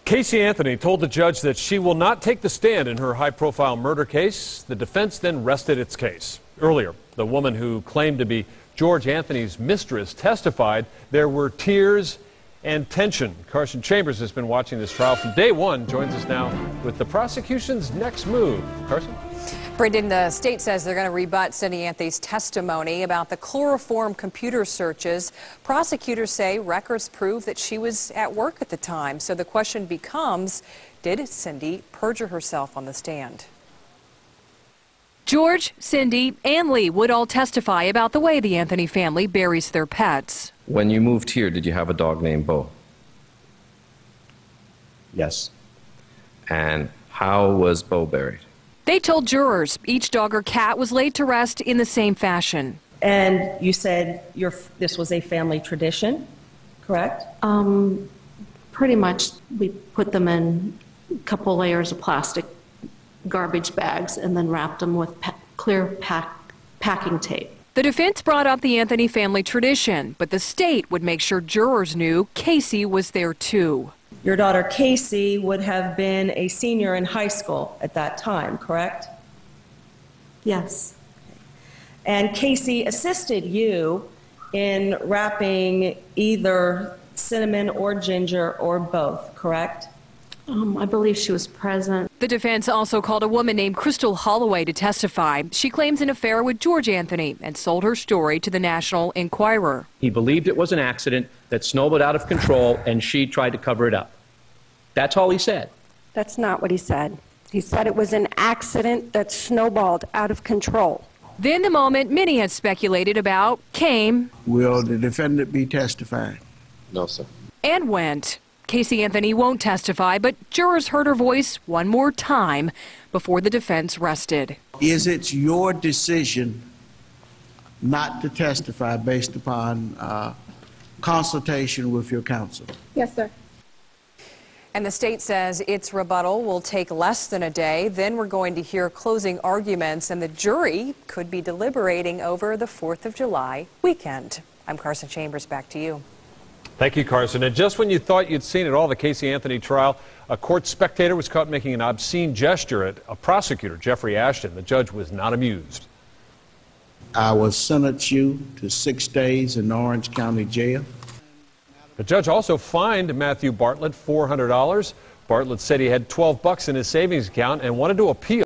Casey Anthony told the judge that she will not take the stand in her high-profile murder case. The defense then rested its case. Earlier, the woman who claimed to be George Anthony's mistress testified there were tears and tension. Carson Chambers has been watching this trial from day one, joins us now with the prosecution's next move. Carson? Brendan, the state says they're going to rebut Cindy Anthony's testimony about the chloroform computer searches. Prosecutors say records prove that she was at work at the time. So the question becomes, did Cindy perjure herself on the stand? George, Cindy, and Lee would all testify about the way the Anthony family buries their pets. When you moved here, did you have a dog named Bo? Yes. And how was Bo buried? They told jurors each dog or cat was laid to rest in the same fashion. And you said this was a family tradition, correct? Pretty much. We put them in a couple layers of plastic garbage bags and then wrapped them with clear packing tape. The defense brought up the Anthony family tradition, but the state would make sure jurors knew Casey was there too. Your daughter Casey would have been a senior in high school at that time, correct? Yes. And Casey assisted you in wrapping either cinnamon or ginger or both, correct? I believe she was present. The defense also called a woman named Crystal Holloway to testify. She claims an affair with George Anthony and sold her story to the National Enquirer. He believed it was an accident that snowballed out of control, and she tried to cover it up. That's all he said. That's not what he said. He said it was an accident that snowballed out of control. Then the moment many had speculated about came. Will the defendant be testifying? No, sir. And went. Casey Anthony won't testify, but jurors heard her voice one more time before the defense rested. Is it your decision not to testify based upon consultation with your counsel? Yes, sir. And the state says its rebuttal will take less than a day. Then we're going to hear closing arguments, and the jury could be deliberating over the 4th of July weekend. I'm Carson Chambers. Back to you. Thank you, Carson. And just when you thought you'd seen it all, the Casey Anthony trial, a court spectator was caught making an obscene gesture at a prosecutor, Jeffrey Ashton. The judge was not amused. I will sentence you to 6 days in Orange County Jail. The judge also fined Matthew Bartlett $400. Bartlett said he had $12 in his savings account and wanted to appeal.